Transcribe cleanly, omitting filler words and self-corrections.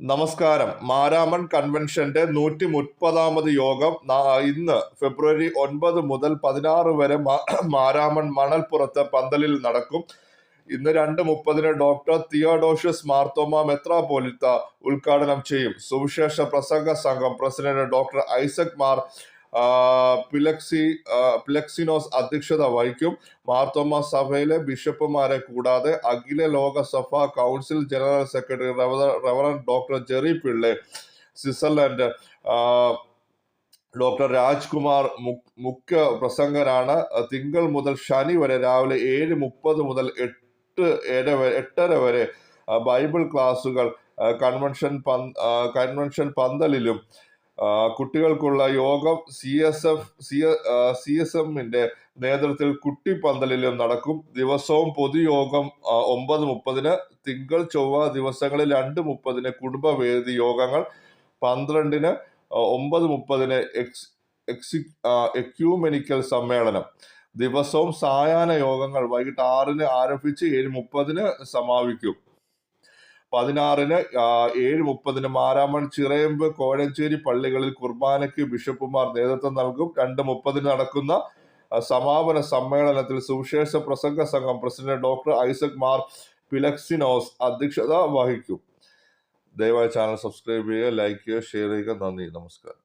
നമസ്കാരം. മാരാമൺ കൺവെൻഷന്റെ 130ാമത് യോഗം ഇന്ന് ഫെബ്രുവരി 9 മുതൽ 16 വരെ മാരാമൺ മണൽപ്പുറത്ത് പന്തലിൽ നടക്കും. ഇന്ന് 2:30 ഡോക്ടർ തിയോഡോഷ്യസ് മാർത്തോമ മെത്രാപ്പോലിത്ത ഉദ്ഘാടനം ചെയ്യും. സുവിശേഷ പ്രസംഗ സംഘം പ്രസിഡന്റ് ഡോക്ടർ ഐസക് മാർ പിലക്സിനോസ് അധ്യക്ഷത വഹിക്കും. മാർത്തോമ സഭയിലെ ബിഷപ്പുമാരെ കൂടാതെ അഖില ലോക സഭ council general secretary reverend doctor Jerry Pillai, Switzerland doctor Rajkumar മുഖ്യ പ്രസംഗരാണ്. തിങ്കൾ മുതൽ ശനി വരെ രാവിലെ 7:30 മുതൽ 8:30 വരെ ബൈബിൾ ക്ലാസുകൾ കൺവെൻഷൻ പന്തലിലും കുട്ടികൾക്കുള്ള യോഗം CSMന്റെ നേതൃത്വത്തിൽ കുട്ടിപ്പന്തലിലും നടക്കും. ദിവസവും പൊതുയോഗം 9:30, തിങ്കൾ ചൊവ്വ ദിവസങ്ങളിൽ 2:30 കുടുംബവേദി യോഗങ്ങൾ, 12 9:30 എക്യൂമെനിക്കൽ സമ്മേളനം. ദിവസവും സായാഹ്ന യോഗങ്ങൾ വൈകിട്ട് 6 ആരംഭിച്ച് 7:30 സമാപിക്കും. 16 7:30 മാരാമൺ, ചിറയമ്പ്, കോഴഞ്ചേരി പള്ളികളിൽ കുർബാനയ്ക്ക് ബിഷപ്പുമാർ നേതൃത്വം നൽകും. 2:30 നടക്കുന്ന സമാപന സമ്മേളനത്തിൽ സുവിശേഷ പ്രസംഗ സംഘം പ്രസിഡന്റ് ഡോക്ടർ ഐസക് മാർ പിലക്സിനോസ് അധ്യക്ഷത വഹിക്കും. ദയവായി ചാനൽ സബ്സ്ക്രൈബ് ചെയ്യുക, ലൈക്ക് ചെയ്യുക, ഷെയർ ചെയ്യുക. നന്ദി, നമസ്കാരം.